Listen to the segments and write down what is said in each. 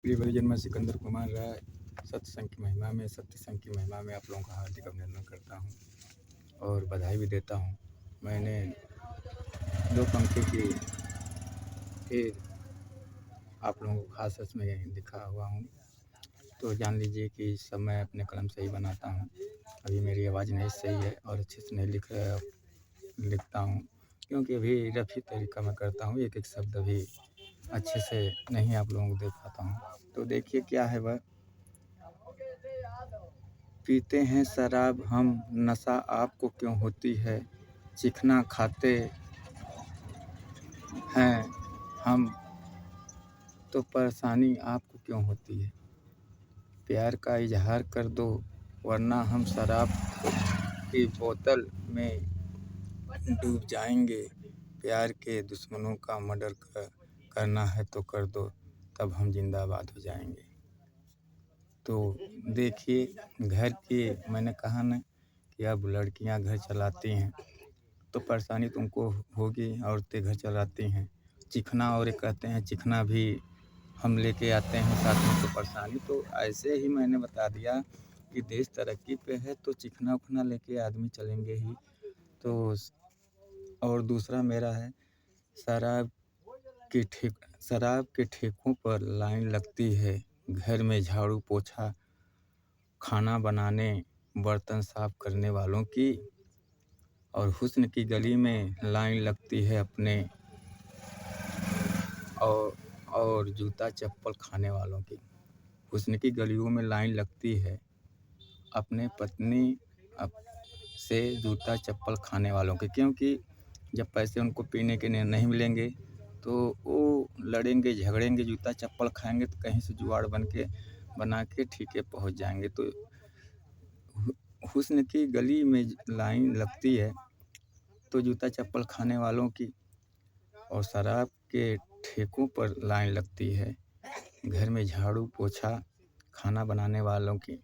प्रिय परिजन, मैं सिकंदर कुमार राय सत्संग की महिमा में आप लोगों का हार्दिक अभिनंदन करता हूं और बधाई भी देता हूं। मैंने 2 पंक्ति की फिर आप लोगों को खास में लिखा हुआ हूं, तो जान लीजिए कि इस सब मैं अपने कलम से ही बनाता हूं। अभी मेरी आवाज़ नहीं सही है और अच्छे से नहीं लिखता हूं, क्योंकि अभी रफ़ी तरीका मैं करता हूं। एक-एक शब्द अभी अच्छे से नहीं आप लोगों को दे पाता हूं। तो देखिए क्या है वह, पीते हैं शराब हम, नशा आपको क्यों होती है? चिकना खाते हैं हम, तो परेशानी आपको क्यों होती है? प्यार का इज़हार कर दो, वरना हम शराब की बोतल में डूब जाएंगे। प्यार के दुश्मनों का मर्डर करना है तो कर दो, तब हम जिंदाबाद हो जाएंगे। तो देखिए, घर की मैंने कहा ना कि अब लड़कियां घर चलाती हैं तो परेशानी तुमको होगी। औरतें घर चलाती हैं, चिकना और कहते हैं चिकना भी हम लेके आते हैं साथ में, तो परेशानी तो ऐसे ही मैंने बता दिया कि देश तरक्की पे है तो चिकना उखना लेके आदमी चलेंगे ही। तो और दूसरा मेरा है, शराब शराब के ठेकों पर लाइन लगती है, घर में झाड़ू पोछा खाना बनाने बर्तन साफ करने वालों की, और हुस्न की गली में लाइन लगती है अपने और जूता चप्पल खाने वालों की। हुस्न की गलियों में लाइन लगती है अपने पत्नी से जूता चप्पल खाने वालों के, क्योंकि जब पैसे उनको पीने के लिए नहीं मिलेंगे तो वो लड़ेंगे झगड़ेंगे, जूता चप्पल खाएंगे तो कहीं से जुगाड़ बना के ठीके पहुंच जाएंगे। तो हुस्न की गली में लाइन लगती है तो जूता चप्पल खाने वालों की, और शराब के ठेकों पर लाइन लगती है घर में झाड़ू पोछा खाना बनाने वालों की।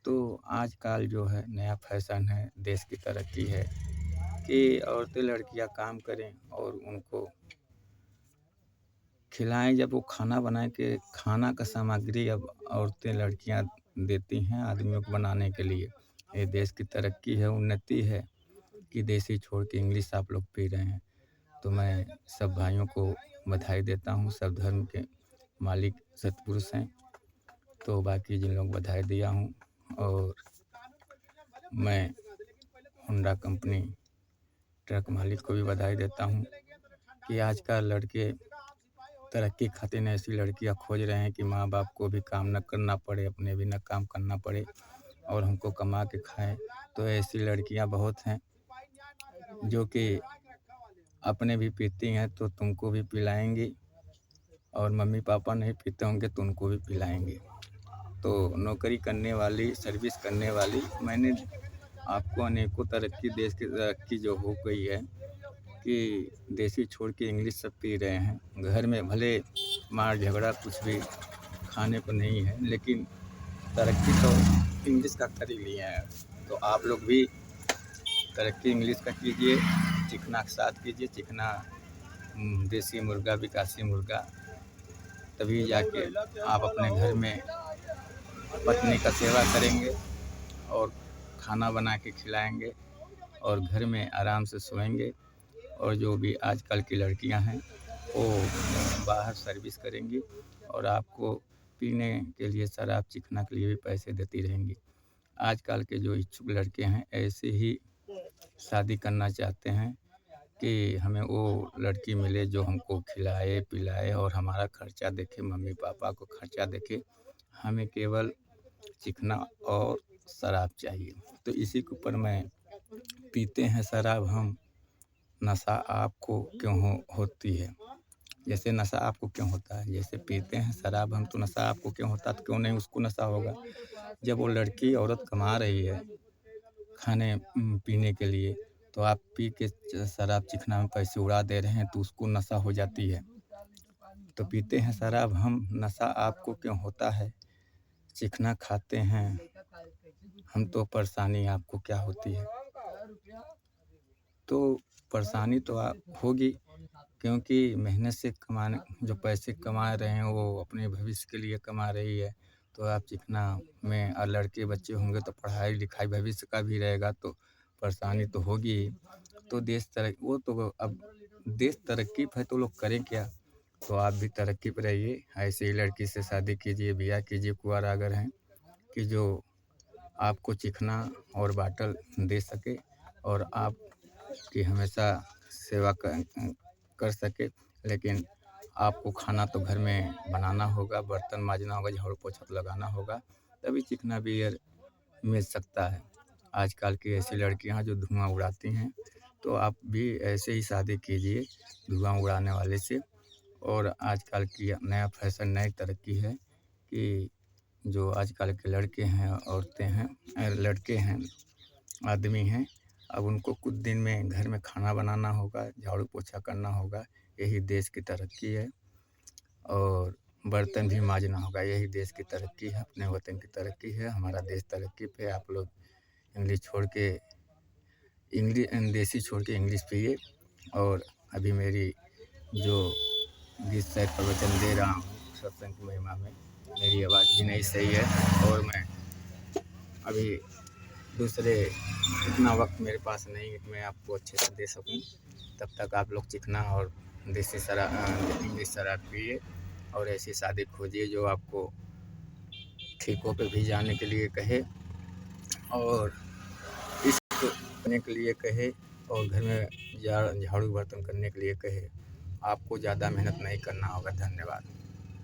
तो आजकल जो है नया फैशन है, देश की तरक्की है कि औरतें लड़कियां काम करें और उनको खिलाएं। जब वो खाना बनाए के खाना का सामग्री अब औरतें लड़कियां देती हैं आदमियों को बनाने के लिए। ये देश की तरक्की है, उन्नति है कि देसी छोड़ के इंग्लिश आप लोग पी रहे हैं। तो मैं सब भाइयों को बधाई देता हूँ, सब धर्म के मालिक सतपुरुष हैं, तो बाकी जिन लोग बधाई दिया हूँ। और मैं होंडा कंपनी ट्रक मालिक को भी बधाई देता हूँ कि आजकल लड़के तरक्की खातिर ऐसी लड़कियां खोज रहे हैं कि माँ बाप को भी काम न करना पड़े, अपने भी न काम करना पड़े और हमको कमा के खाएं। तो ऐसी लड़कियां बहुत हैं जो कि अपने भी पीती हैं तो तुमको भी पिलाएंगी, और मम्मी पापा नहीं पीते होंगे तो उनको भी पिलाएंगे। तो नौकरी करने वाली, सर्विस करने वाली, मैंने आपको अनेकों तरक्की, देश की तरक्की जो हो गई है कि देसी छोड़ के इंग्लिश सब पी रहे हैं। घर में भले मार झगड़ा कुछ भी खाने को नहीं है, लेकिन तरक्की तो इंग्लिश का कर ही लिए हैं। तो आप लोग भी तरक्की इंग्लिश का कीजिए, चिकना के साथ कीजिए, चिकना देसी मुर्गा विकासी मुर्गा, तभी जाके आप अपने घर में पत्नी का सेवा करेंगे और खाना बना के खिलाएंगे और घर में आराम से सोएंगे। और जो भी आजकल की लड़कियां हैं वो बाहर सर्विस करेंगी और आपको पीने के लिए, शराब चिकना के लिए भी पैसे देती रहेंगी। आजकल के जो इच्छुक लड़के हैं ऐसे ही शादी करना चाहते हैं कि हमें वो लड़की मिले जो हमको खिलाए पिलाए और हमारा खर्चा देखे, मम्मी पापा को खर्चा देखे। हमें केवल चिकना और शराब चाहिए। तो इसी के ऊपर मैं, पीते हैं शराब हम, नशा आपको क्यों होती है? जैसे नशा आपको क्यों होता है, जैसे पीते हैं शराब हम तो नशा आपको क्यों होता है, तो क्यों नहीं उसको नशा होगा। जब वो लड़की औरत कमा रही है खाने पीने के लिए, तो आप पी के शराब चिकना में पैसे उड़ा दे रहे हैं तो उसको नशा हो जाती है। तो पीते हैं शराब हम, नशा आपको क्यों होता है? चिकना खाते हैं हम, तो परेशानी आपको क्या होती है? तो परेशानी तो होगी, क्योंकि मेहनत से कमाने जो पैसे कमा रहे हैं वो अपने भविष्य के लिए कमा रही है। तो आप चिकना में लड़के बच्चे होंगे तो पढ़ाई लिखाई भविष्य का भी रहेगा तो परेशानी तो होगी ही। तो अब देश तरक्की पे है तो लोग करें क्या? तो आप भी तरक्की पे रहिए, ऐसे ही लड़की से शादी कीजिए, ब्याह कीजिए कुँवारा अगर हैं, कि जो आपको चिकना और बॉटल दे सके और आपकी हमेशा सेवा कर सके। लेकिन आपको खाना तो घर में बनाना होगा, बर्तन मांजना होगा, झाड़ू पोछा तो लगाना होगा, तभी चिकना बियर मिल सकता है। आजकल की ऐसी लड़कियां जो धुआं उड़ाती हैं, तो आप भी ऐसे ही शादी कीजिए धुआं उड़ाने वाले से। और आजकल की नया फैशन नई तरक्की है कि जो आजकल के लड़के हैं, औरतें हैं, लड़के हैं, आदमी हैं, अब उनको कुछ दिन में घर में खाना बनाना होगा, झाड़ू पोछा करना होगा, यही देश की तरक्की है। और बर्तन भी मांजना होगा, यही देश की तरक्की है, अपने वतन की तरक्की है। हमारा देश तरक्की पे, आप लोग इंग्लिश छोड़ के देसी छोड़ के इंग्लिश पिए। और अभी मेरी जो गीत शायद प्रवचन दे रहा हूँ सत्संग की महिमा में, मेरी आवाज़ भी नहीं सही है और मैं अभी दूसरे इतना वक्त मेरे पास नहीं है कि मैं आपको अच्छे से दे सकूं। तब तक आप लोग चिकना और देसी शराब इंग्लिश शराब पिए और ऐसी शादी खोजिए जो आपको ठीकों पे भी जाने के लिए कहे और इश्क करने के लिए कहे और घर में झाड़ू बर्तन करने के लिए कहे। आपको ज़्यादा मेहनत नहीं करना होगा। धन्यवाद।